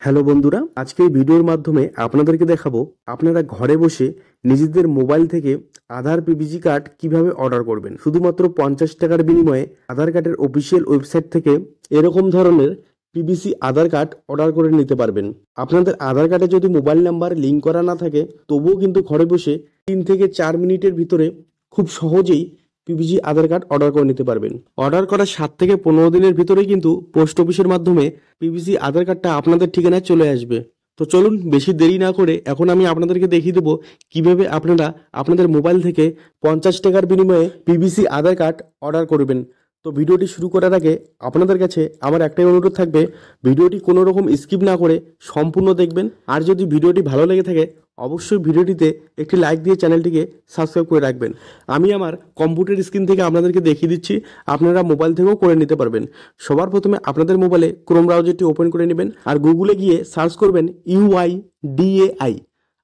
Hello বন্ধুরা, আজকে এই ভিডিওর মাধ্যমে আপনাদেরকে দেখাবো আপনারা ঘরে বসে নিজেদের মোবাইল থেকে আধার পিভিসি কার্ড কিভাবে অর্ডার করবেন। শুধুমাত্র 50 টাকার বিনিময়ে আধার কার্ডের অফিসিয়াল ওয়েবসাইট থেকে এরকম ধরনের পিভিসি আধার কার্ড অর্ডার করে নিতে পারবেন। আপনাদের আধার কার্ডে যদি মোবাইল নাম্বার লিঙ্ক করা না থাকে তবুও কিন্তু ঘরে বসে 3 থেকে 4 মিনিটের ভিতরে খুব সহজেই পিভিসি আধার কার্ড অর্ডার করে নিতে পারবেন। অর্ডার করার 7 থেকে 15 দিনের ভিতরেই কিন্তু পোস্ট অফিসের মাধ্যমে পিভিসি আধার কার্ডটা আপনাদের ঠিকানায় চলে আসবে। তো চলুন বেশি দেরি না করে এখন আমি আপনাদেরকে দেখিয়ে দেবো কিভাবে আপনারা আপনাদের মোবাইল থেকে 50 টাকার বিনিময়ে পিভিসি আধার কার্ড অর্ডার করবেন। তো ভিডিওটি শুরু করার আগে আপনাদের কাছে আমার একটাই অনুরোধ থাকবে, ভিডিওটি কোনো রকম স্কিপ না করে সম্পূর্ণ দেখবেন। আর যদি ভিডিওটি ভালো লেগে থাকে অবশ্যই ভিডিওটিতে একটি লাইক দিয়ে চ্যানেলটিকে সাবস্ক্রাইব করে রাখবেন। আমি আমার কম্পিউটার স্ক্রিন থেকে আপনাদেরকে দেখিয়ে দিচ্ছি, আপনারা মোবাইল থেকেও করে নিতে পারবেন। সবার প্রথমে আপনাদের মোবাইলে ক্রোম ব্রাউজারটি ওপেন করে নেবেন আর গুগলে গিয়ে সার্চ করবেন UIDAI।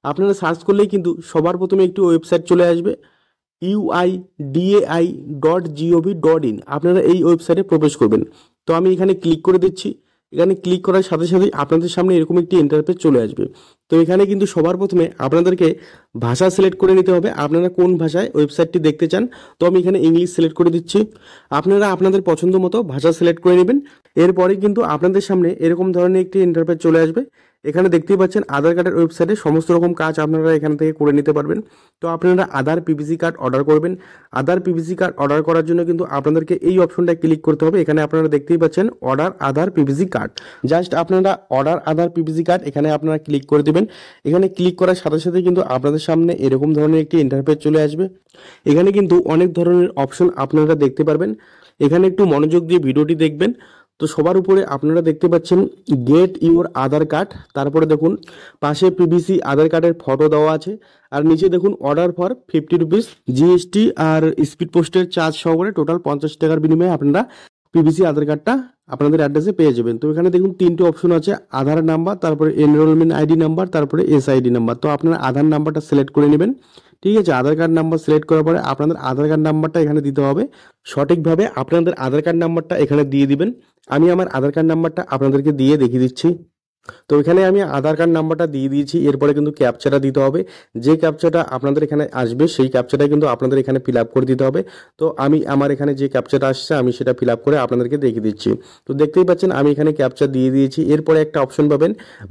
আপনারা সার্চ করলেই কিন্তু সবার প্রথমে একটি ওয়েবসাইট চলে আসবে UIDAI.gov.in। আপনারা এই ওয়েবসাইটে প্রবেশ করবেন। তো আমি এখানে ক্লিক করে দিচ্ছি। এখানে ক্লিক করার সাথে সাথেই আপনাদের সামনে এরকম একটি ইন্টারফেস চলে আসবে। তো এখানে কিন্তু সবার প্রথমে আপনাদেরকে ভাষা সিলেক্ট করে নিতে হবে, আপনারা কোন ভাষায় ওয়েবসাইটটি দেখতে চান। তো আমি এখানে ইংলিশ সিলেক্ট করে দিচ্ছি। আপনারা আপনাদের পছন্দ মতো ভাষা সিলেক্ট করে নেবেন। এরপরে কিন্তু আপনাদের সামনে এরকম ধরনের একটি ইন্টারফেস চলে আসবে। এখানে দেখতেই পাচ্ছেন আধার কার্ডের ওয়েবসাইটে সমস্ত রকম কাজ আপনারা এখান থেকে করে নিতে পারবেন। তো আপনারা আধার পিভিসি কার্ড অর্ডার করবেন। আধার পিভিসি কার্ড অর্ডার করার জন্য কিন্তু আপনাদেরকে এই অপশনটায় ক্লিক করতে হবে। এখানে আপনারা দেখতেই পাচ্ছেন অর্ডার আধার পিভিসি কার্ড। জাস্ট আপনারা অর্ডার আধার পিভিসি কার্ড এখানে আপনারা ক্লিক করে দেবেন। এখানে ক্লিক করার সাথে সাথে কিন্তু আপনাদের সামনে এরকম ধরনের একটি ইন্টারফেস চলে আসবে। এখানে কিন্তু অনেক ধরনের অপশন আপনারা দেখতে পারবেন। এখানে একটু মনোযোগ দিয়ে ভিডিওটি দেখবেন। তো সবার উপরে আপনারা দেখতে পাচ্ছেন গেট ইউর আধার কার্ড, তারপরে দেখুন পাশে পিভিসি আধার কার্ডের ফটো দেওয়া আছে, আর নিচে দেখুন অর্ডার ফর 50 রুপিস, জিএসটি আর স্পিড পোস্টের চার্জ সহকারে টোটাল 50 টাকার বিনিময়ে আপনারা পিভিসি আধার কার্ডটা আপনাদের অ্যাড্রেসে পেয়ে যাবেন। তো এখানে দেখুন 3টে অপশন আছে, আধার নাম্বার, তারপরে এনরোলমেন্ট আইডি নাম্বার, তারপরে এসআইডি নাম্বার। তো আপনারা আধার নাম্বারটা সিলেক্ট করে নেবেন। ঠিক আছে, আধার কার্ড নাম্বার সিলেক্ট করার পরে আপনাদের আধার কার্ড নাম্বারটা এখানে দিতে হবে। সঠিকভাবে আপনাদের আধার কার্ড নাম্বারটা এখানে দিয়ে দিবেন। আমি আমার আধার কার্ড নাম্বারটা আপনাদেরকে দিয়ে দেখিয়ে দিচ্ছি। তো এখানে আমি আধার কার্ড নাম্বারটা দিয়ে দিয়েছি। এরপরে কিন্তু ক্যাপচাটা দিতে হবে। যে ক্যাপচাটা আপনাদের এখানে আসবে সেই ক্যাপচাটা কিন্তু আপনাদের এখানে ফিল আপ করে দিতে হবে। তো আমি আমার এখানে যে ক্যাপচাটা আসছে আমি সেটা ফিল আপ করে আপনাদেরকে দেখিয়ে দিচ্ছি। তো দেখতেই পাচ্ছেন আমি এখানে ক্যাপচা দিয়ে দিয়েছি। এরপরে একটা অপশন পাবেন,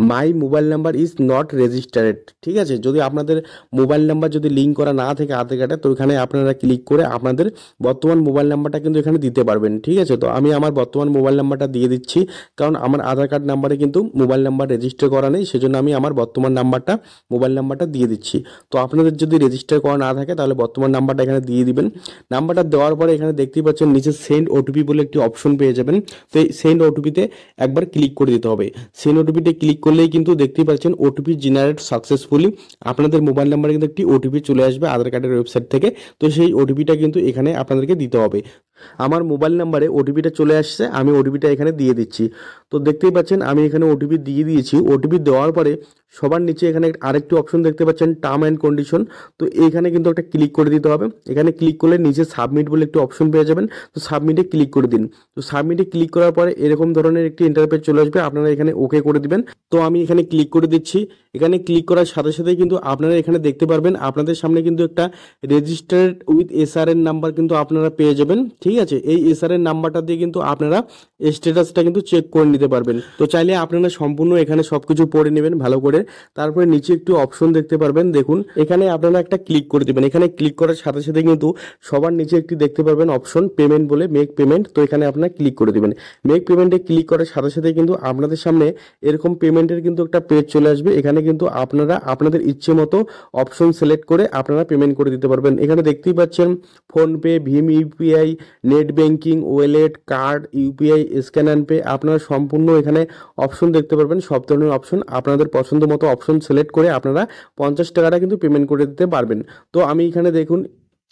my mobile number is not registered. ঠিক আছে, যদি আপনাদের মোবাইল নাম্বার যদি লিঙ্ক করা না থাকে আধার কার্ডে, তো এখানে আপনারা ক্লিক করে আপনাদের বর্তমান মোবাইল নাম্বারটা কিন্তু এখানে দিতে পারবেন। ঠিক আছে, তো আমি আমার বর্তমান মোবাইল নাম্বারটা দিয়ে দিচ্ছি, কারণ আমার আধার কার্ড নাম্বারে কিন্তু মোবাইল নাম্বার রেজিস্টার করা নেই, সেজন্য আমি আমার বর্তমান নাম্বারটা মোবাইল নাম্বারটা দিয়ে দিচ্ছি। তো আপনাদের যদি রেজিস্টার করা না থাকে তাহলে বর্তমান নাম্বারটা এখানে দিয়ে দিবেন। নাম্বারটা দেওয়ার পরে এখানে দেখতেই পাচ্ছেন নিচে সেন্ড ওটিপি বলে একটি অপশন পেয়ে যাবেন। তো এই সেন্ড ওটিপিতে একবার ক্লিক করে দিতে হবে। সেন্ড ওটিপিতে ক্লিক করলেই কিন্তু দেখতেই পাচ্ছেন ওটিপি জেনারেট সাকসেসফুলি, আপনাদের মোবাইল নাম্বারে কিন্তু একটি ওটিপি চলে আসবে আধার কার্ডের ওয়েবসাইট থেকে। তো সেই ওটিপিটা কিন্তু এখানে আপনাদেরকে দিতে হবে। আমার মোবাইল নাম্বারে ওটিপিটা চলে আসছে, আমি ওটিপিটা এখানে দিয়ে দিচ্ছি। তো দেখতেই পাচ্ছেন আমি এখানে ওটিপি দিয়ে দিয়েছি। ওটিপি দেওয়ার পরে সবার নিচে এখানে আরেকটি অপশন দেখতে পাচ্ছেন টার্ম অ্যান্ড কন্ডিশন। তো এইখানে কিন্তু একটা ক্লিক করে দিতে হবে। এখানে ক্লিক করলে নিচে সাবমিট বলে একটি অপশন পেয়ে যাবেন। তো সাবমিটে ক্লিক করে দিন। তো সাবমিটে ক্লিক করার পরে এরকম ধরনের একটি ইন্টারফেস চলে আসবে, আপনারা এখানে ওকে করে দিবেন। তো আমি এখানে ক্লিক করে দিচ্ছি। এখানে ক্লিক করার সাথে সাথেই কিন্তু আপনারা এখানে দেখতে পারবেন আপনাদের সামনে কিন্তু একটা রেজিস্টার্ড উইথ এসআরএন নাম্বার কিন্তু আপনারা পেয়ে যাবেন। ঠিক আছে, এই এসআরএন নাম্বারটা দিয়ে কিন্তু আপনারা স্ট্যাটাসটা কিন্তু চেক করে নিতে পারবেন। তো চাইলে আপনারা সম্পূর্ণ এখানে সবকিছু পড়ে নেবেন ভালো করে। তারপরে নিচে একটু অপশন দেখতে পারবেন, দেখুন এখানে আপনারা একটা ক্লিক করে দিবেন। এখানে ক্লিক করার সাথে সাথে কিন্তু সবার নিচে একটি দেখতে পারবেন অপশন পেমেন্ট বলে, মেক পেমেন্ট। তো এখানে আপনারা ক্লিক করে দিবেন। মেক পেমেন্টে ক্লিক করার সাথে সাথে কিন্তু আপনাদের সামনে এরকম পেমেন্টের কিন্তু একটা পেজ চলে আসবে। এখানে কিন্তু আপনারা আপনাদের ইচ্ছে মতো অপশন সিলেক্ট করে আপনারা পেমেন্ট করে দিতে পারবেন। এখানে দেখতেই পাচ্ছেন ফোনপে, ভীম UPI, net banking, wallet, card, UPI, scan and pay, আপনারা সম্পূর্ণ এখানে অপশন দেখতে পারবেন। সব ধরনের অপশন আপনাদের পছন্দ মতো অপশন সিলেক্ট করে আপনারা 50 টাকাটা কিন্তু পেমেন্ট করে দিতে পারবেন। তো আমি এখানে দেখুন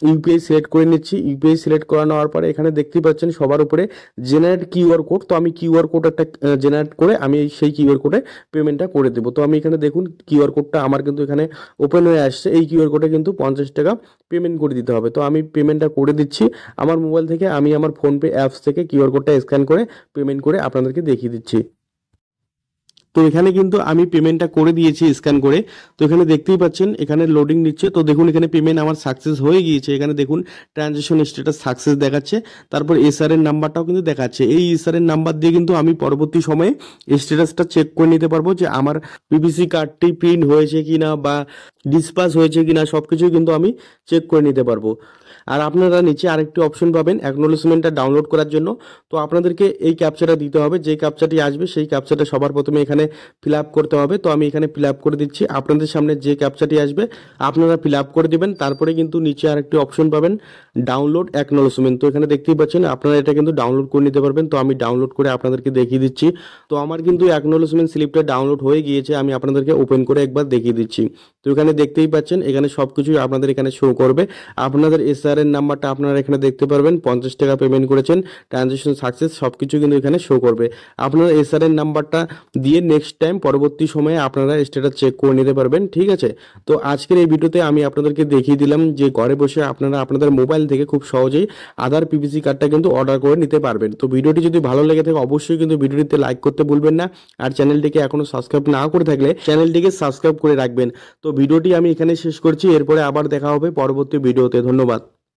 ইউপিআই সিলেক্ট করে নিচ্ছি। ইউপিআই সিলেক্ট করে নেওয়ার পরে এখানে দেখতেই পাচ্ছেন সবার উপরে জেনারেট কিউআর কোড। তো আমি কিউআর কোড একটা জেনারেট করে আমি সেই কিউআর কোডে পেমেন্টটা করে দেবো। তো আমি এখানে দেখুন কিউআর কোডটা আমার কিন্তু এখানে ওপেন হয়ে আসছে। এই কিউআর কোডে কিন্তু 50 টাকা পেমেন্ট করে দিতে হবে। তো আমি পেমেন্টটা করে দিচ্ছি আমার মোবাইল থেকে। আমি আমার ফোনপে অ্যাপস থেকে কিউআর কোডটা স্ক্যান করে পেমেন্ট করে আপনাদেরকে দেখিয়ে দিচ্ছি। তো এখানে কিন্তু আমি পেমেন্টটা করে দিয়েছি স্ক্যান করে। তো এখানে দেখতেই পাচ্ছেন এখানে লোডিং নিচ্ছে। তো দেখুন এখানে পেমেন্ট আমার সাকসেস হয়ে গিয়েছে। এখানে দেখুন ট্রানজ্যাকশন স্ট্যাটাস সাকসেস দেখাচ্ছে, তারপর এসআর এর নাম্বারটাও কিন্তু দেখাচ্ছে। এই এসআর এর নাম্বার দিয়ে কিন্তু আমি পরবর্তী সময়ে স্ট্যাটাসটা চেক করে নিতে পারবো যে আমার পিভিসি কার্ডটি প্রিন্ট হয়েছে কিনা বা ডিসপাস হয়েছে কিনা, সব কিছুই কিন্তু আমি চেক করে নিতে পারবো। আর আপনারা নিচে আরেকটি অপশন পাবেন অ্যাকনোলেজমেন্টটা ডাউনলোড করার জন্য। তো আপনাদেরকে এই ক্যাপচাটা দিতে হবে, যে ক্যাপচাটি আসবে সেই ক্যাপচাটা সবার প্রথমে এখানে ফিল আপ করতে হবে। তো আমি এখানে ফিল আপ করে দিচ্ছি। আপনাদের সামনে যে ক্যাপচাটি আসবে আপনারা ফিল আপ করে দিবেন। তারপরে কিন্তু নিচে আরেকটি অপশন পাবেন ডাউনলোড অ্যাকনোলেজমেন্ট। তো এখানে দেখতেই পাচ্ছেন আপনারা এটা কিন্তু ডাউনলোড করে নিতে পারবেন। তো আমি ডাউনলোড করে আপনাদেরকে দেখিয়ে দিচ্ছি। তো আমার কিন্তু অ্যাকনোলেজমেন্ট স্লিপটা ডাউনলোড হয়ে গিয়েছে, আমি আপনাদেরকে ওপেন করে একবার দেখিয়ে দিচ্ছি। তো এখানে দেখতেই পাচ্ছেন এখানে সব কিছুই আপনাদের এখানে শো করবে। আপনাদের এসআর এর নাম্বারটা আপনারা এখানে দেখতে পারবেন, 50 টাকা পেমেন্ট করেছেন, ট্রানজ্যাকশন সাকসেস, সব কিছু কিন্তু এখানে শো করবে। আপনারা এসআর এর নাম্বারটা দিয়ে নেক্সট টাইম পরবর্তী সময়ে আপনারা স্ট্যাটাস চেক করে নিতে পারবেন, ঠিক আছে। তো আজকের এই ভিডিওতে আমি আপনাদেরকে দেখিয়ে দিলাম যে ঘরে বসে আপনারা আপনাদের মোবাইল থেকে খুব সহজেই আধার পিভিসি কার্ডটা কিন্তু অর্ডার করে নিতে পারবেন। তো ভিডিওটি যদি ভালো লেগে থাকে অবশ্যই কিন্তু ভিডিওটিতে লাইক করতে ভুলবেন না। আর চ্যানেলটিকে এখনো সাবস্ক্রাইব না করে থাকলে চ্যানেলটিকে সাবস্ক্রাইব করে রাখবেন। তো ভিডিওটি আমি এখানে শেষ করছি, এরপরে আবার দেখা হবে পরবর্তী ভিডিওতে। ধন্যবাদ।